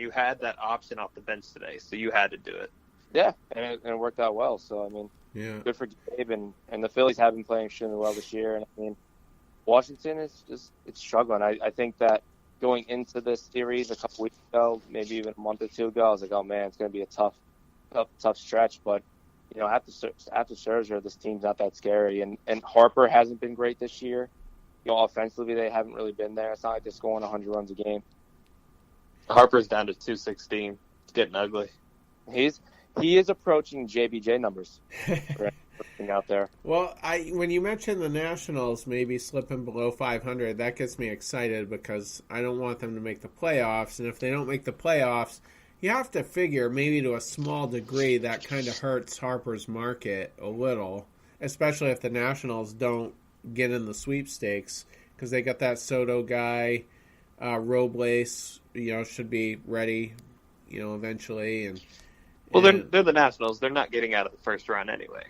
you had that option off the bench today, so you had to do it. Yeah, and it worked out well. So, I mean, good for Gabe. And the Phillies have been playing extremely well this year. And, I mean, Washington is it's struggling. I think that going into this series a couple weeks ago, maybe even a month or two ago, I was like, oh, man, it's going to be a tough stretch. But, you know, after Scherzer, this team's not that scary. And Harper hasn't been great this year. You know, offensively, they haven't really been there. It's not like they're scoring 100 runs a game. Harper's down to 216. It's getting ugly. He is approaching JBJ numbers right, out there. Well, when you mentioned the Nationals maybe slipping below 500, that gets me excited because I don't want them to make the playoffs. And if they don't make the playoffs, you have to figure maybe to a small degree that kind of hurts Harper's market a little, especially if the Nationals don't get in the sweepstakes because they got that Soto guy, Robles, you know, should be ready, you know, eventually. Well, they're the Nationals. They're not getting out of the first round anyway.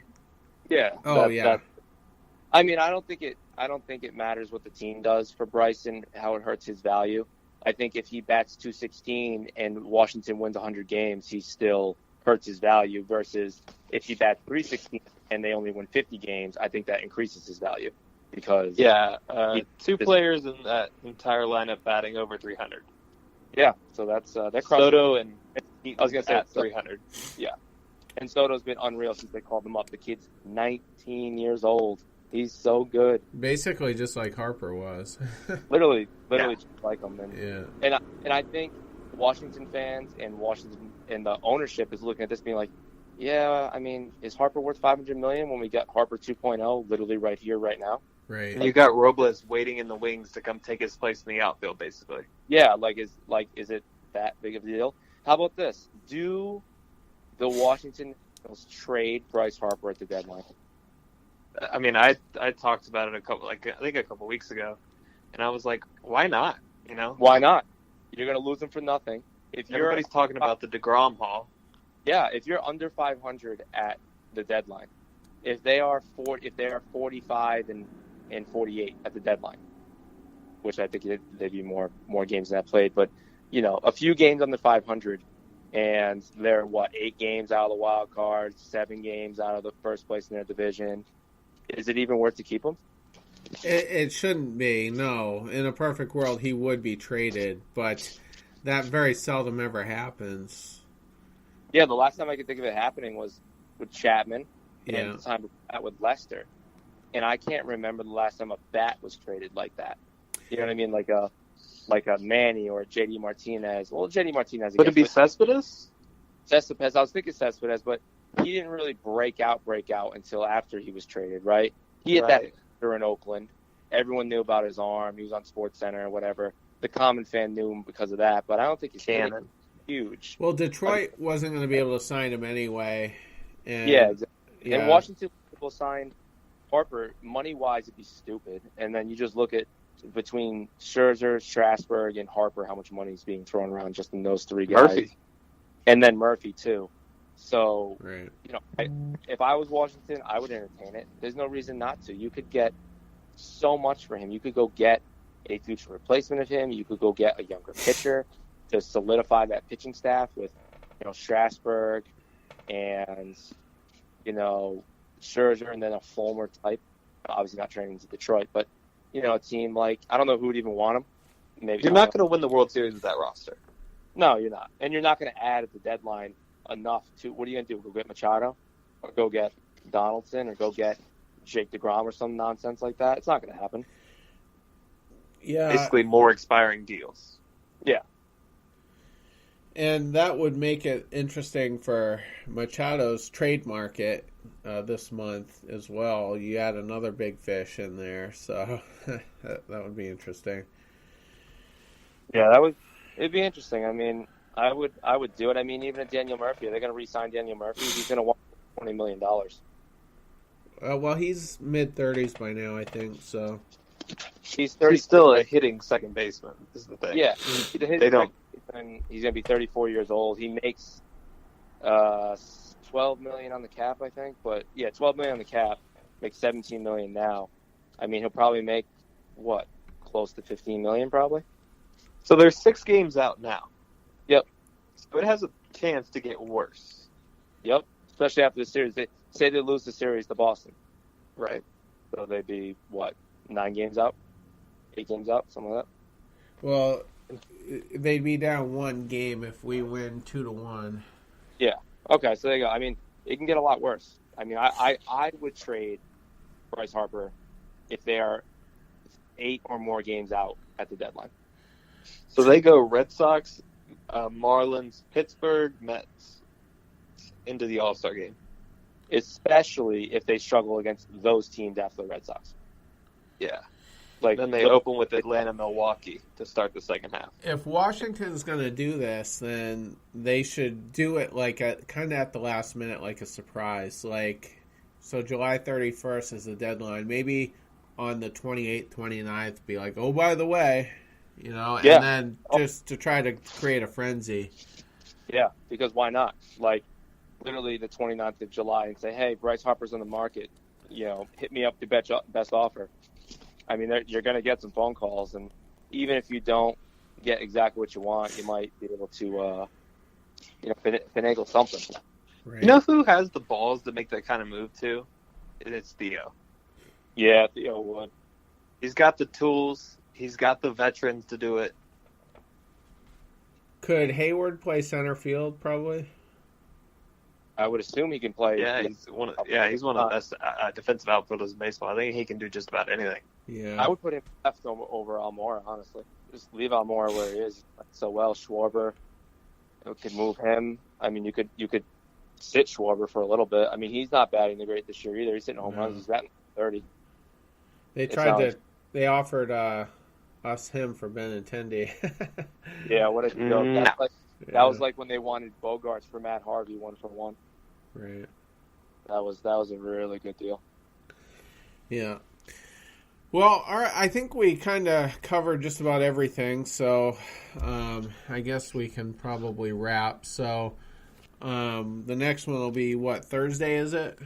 Yeah. I mean, I don't think it matters what the team does for Bryson, how it hurts his value. I think if he bats 216 and Washington wins 100 games, he still hurts his value. Versus if he bats 316 and they only win 50 games, I think that increases his value because two players in that entire lineup batting over 300. Yeah, so that's Soto and I was gonna say at 300. Yeah, and Soto's been unreal since they called him up. The kid's 19 years old. He's so good. Basically, just like Harper was. literally, just like him. And I think Washington fans and the ownership is looking at this being like, yeah, I mean, is Harper worth $500 million when we got Harper 2.0 literally right here, right now? Right. And you got Robles waiting in the wings to come take his place in the outfield, basically. Yeah, is it that big of a deal? How about this? Do the Washington Nationals trade Bryce Harper at the deadline? I mean, I talked about it a couple weeks ago, and I was like, why not? You know, why not? You're going to lose him for nothing. Everybody's talking about the DeGrom haul. Yeah, if you're under 500 at the deadline, if they are 45 and 48 at the deadline, which I think they'd be more games than that played, but you know, a few games under 500, and they're 8 games out of the wild card, 7 games out of the first place in their division. Is it even worth to keep him? It shouldn't be. No, in a perfect world, he would be traded, but that very seldom ever happens. Yeah, the last time I could think of it happening was with Chapman, and the time with Lester. And I can't remember the last time a bat was traded like that. You know what I mean? Like a Manny or a JD Martinez. Well, JD Martinez. Would it be Cespedes? Cespedes. I was thinking Cespedes, but he didn't really break out until after he was traded, right? He hit that hitter in Oakland. Everyone knew about his arm. He was on SportsCenter or whatever. The common fan knew him because of that, but I don't think he's really huge. Well, Detroit wasn't going to be able to sign him anyway. And, exactly. And Washington will sign Harper, money-wise, it'd be stupid. And then you just look at between Scherzer, Strasburg, and Harper, how much money is being thrown around just in those 3 guys. Murphy. And then Murphy, too. So, right. You know, if I was Washington, I would entertain it. There's no reason not to. You could get so much for him. You could go get a future replacement of him. You could go get a younger pitcher to solidify that pitching staff with, you know, Strasburg and, you know, Scherzer and then a Fulmer type. Obviously not training to Detroit, but, you know, a team like, I don't know who would even want him. Maybe you're not going to win the World Series with that roster. No, you're not. And you're not going to add at the deadline enough to, what are you going to do? Go get Machado or go get Donaldson or go get Jake DeGrom or some nonsense like that? It's not going to happen. Yeah. Basically more expiring deals. Yeah. And that would make it interesting for Machado's trade market this month as well. You add another big fish in there, so that would be interesting. Yeah, it'd be interesting. I mean, I would do it. I mean, even at Daniel Murphy, are they going to re-sign Daniel Murphy? He's going to want $20 million. Well, he's mid-30s by now, I think, so. He's 30. He's still a hitting second baseman, is the thing. Yeah. They don't. He's going to be 34 years old. He makes $12 million on the cap, I think. But, yeah, $12 million on the cap. Makes $17 million now. I mean, he'll probably make, close to $15 million probably? So there's 6 games out now. Yep. So it has a chance to get worse. Yep, especially after the series. Say they lose the series to Boston. Right. So they'd be, 9 games out? 8 games out? Something like that? Well, they'd be down 1 game if we win 2-1. Yeah. Okay, so there you go. I mean, it can get a lot worse. I mean, I would trade Bryce Harper if they are 8 or more games out at the deadline. So they go Red Sox, Marlins, Pittsburgh, Mets into the All-Star game. Especially if they struggle against those teams after the Red Sox. Yeah. Like then they open with Atlanta, Milwaukee to start the second half. If Washington's going to do this, then they should do it kind of at the last minute, like a surprise. So July 31st is the deadline. Maybe on the 28th, 29th, be like, oh, by the way, and then just to try to create a frenzy. Yeah, because why not? Literally the 29th of July and say, hey, Bryce Harper's on the market. Hit me up the best offer. I mean, you're going to get some phone calls, and even if you don't get exactly what you want, you might be able to, finagle something. Right. You know who has the balls to make that kind of move too? It's Theo. Yeah, Theo would. He's got the tools. He's got the veterans to do it. Could Hayward play center field? Probably. I would assume he can play. Yeah, he's one of the best defensive outfielders in baseball. I think he can do just about anything. Yeah, I would put him left over Almora, honestly. Just leave Almora where he is. He plays so well. Schwarber, could move him. I mean, you could sit Schwarber for a little bit. I mean, he's not batting the great this year either. He's hitting home runs. He's batting 30. They offered us him for Benintendi. Yeah, what a deal. That was like when they wanted Bogarts for Matt Harvey 1-for-1. Right. That was a really good deal. Yeah. Well, all right. I think we kind of covered just about everything, so I guess we can probably wrap. So the next one will be what, Thursday, is it?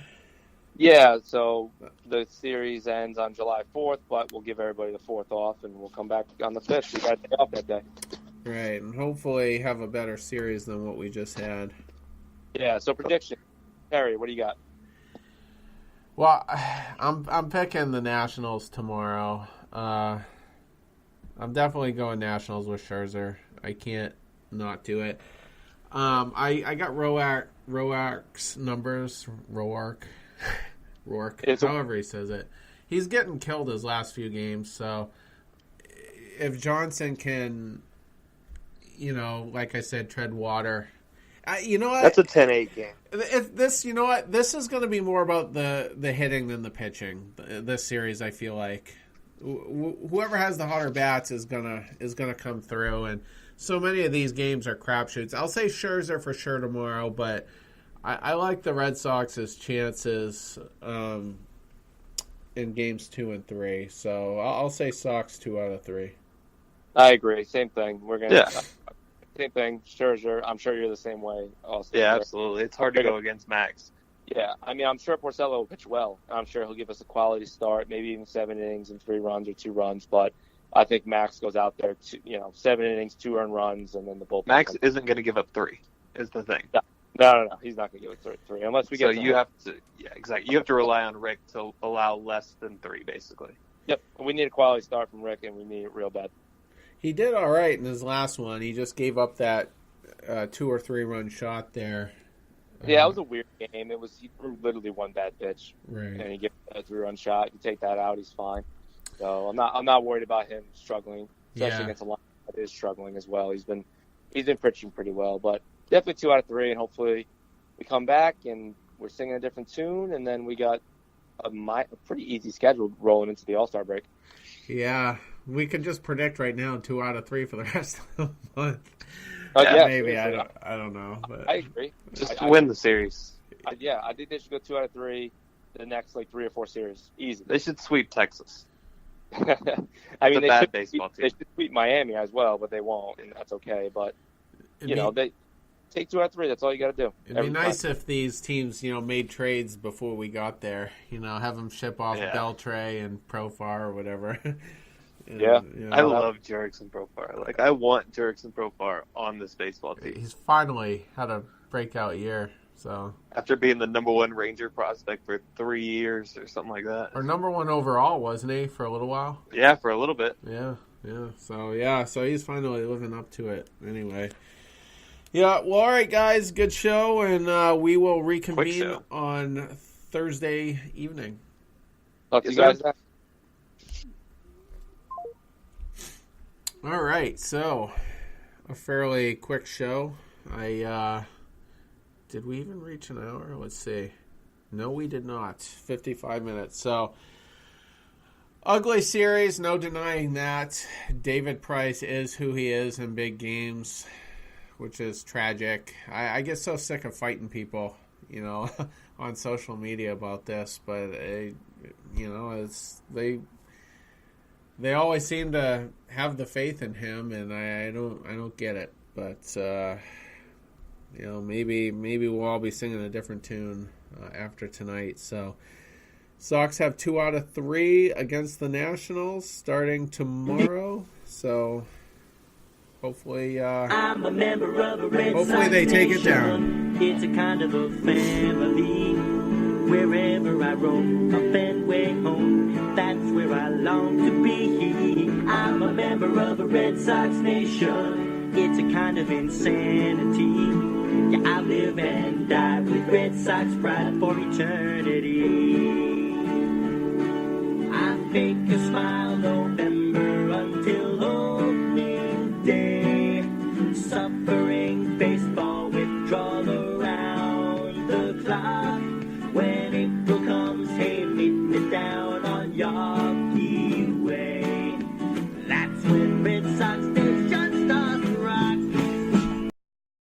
Yeah, so the series ends on July 4th, but we'll give everybody the 4th off, and we'll come back on the 5th. We got a day off that day. Right, and hopefully have a better series than what we just had. Yeah, so prediction. Terry, what do you got? Well, I'm picking the Nationals tomorrow. I'm definitely going Nationals with Scherzer. I can't not do it. I got Roark's numbers. Roark, however he says it. He's getting killed his last few games, so if Johnson can, like I said, tread water. You know what? That's a 10-8 game. You know what? This is going to be more about the hitting than the pitching. This series, I feel like whoever has the hotter bats is gonna come through. And so many of these games are crapshoots. I'll say Scherzer for sure tomorrow, but I like the Red Sox's chances in games 2 and 3. So I'll say Sox 2 out of 3. I agree. Same thing. Same thing. Scherzer. I'm sure you're the same way. Also. Yeah, absolutely. It's hard to go against Max. Yeah, I mean, I'm sure Porcello will pitch well. I'm sure he'll give us a quality start, maybe even 7 innings and 3 runs or 2 runs. But I think Max goes out there, 7 innings, 2 earned runs, and then the bullpen. Max isn't going to give up 3. Is the thing. No. He's not going to give it 3 unless we get. So you have to, exactly. You have to rely on Rick to allow less than 3, basically. Yep. We need a quality start from Rick, and we need it real bad. He did all right in his last one. He just gave up that 2 or 3 run shot there. Yeah, it was a weird game. He threw literally 1 bad pitch, right? And he gave a 3-run shot. You take that out, he's fine. So I'm not worried about him struggling, especially against a line that is struggling as well. He's been pitching pretty well, but definitely 2 out of 3, and hopefully we come back and we're singing a different tune, and then we got a pretty easy schedule rolling into the All-Star break. Yeah. We could just predict right now 2 out of 3 for the rest of the month. Maybe I don't know. But I agree. Just win the series. I think they should go 2 out of 3 the next 3 or 4 series. Easy. They should sweep Texas. I mean, they baseball team. They should sweep Miami as well, but they won't, and that's okay. But they take 2 out of 3. That's all you got to do. It'd be nice if these teams, made trades before we got there. Have them ship off Beltray and Profar or whatever. And, Yeah. I love Jurickson Profar. Like, I want Jurickson Profar on this baseball team. He's finally had a breakout year. So after being the number one Ranger prospect for 3 years or something like that. Or number one overall, wasn't he, for a little while? Yeah, for a little bit. Yeah. So he's finally living up to it anyway. Yeah, well, all right, guys, good show, and we will reconvene on Thursday evening. Talk to you guys next. All right, so a fairly quick show. Did we even reach an hour? Let's see. No, we did not. 55 minutes. So, ugly series, no denying that. David Price is who he is in big games, which is tragic. I get so sick of fighting people, on social media about this, but they always seem to have the faith in him, and I don't get it. But maybe we'll all be singing a different tune after tonight. So, Sox have 2 out of 3 against the Nationals starting tomorrow. So, hopefully, hopefully they take it down. It's a kind of a family. Wherever I roam, up and way home, that's where I long to be. I'm a member of a Red Sox nation. It's a kind of insanity. Yeah, I live and die with Red Sox pride for eternity. I fake a smile, though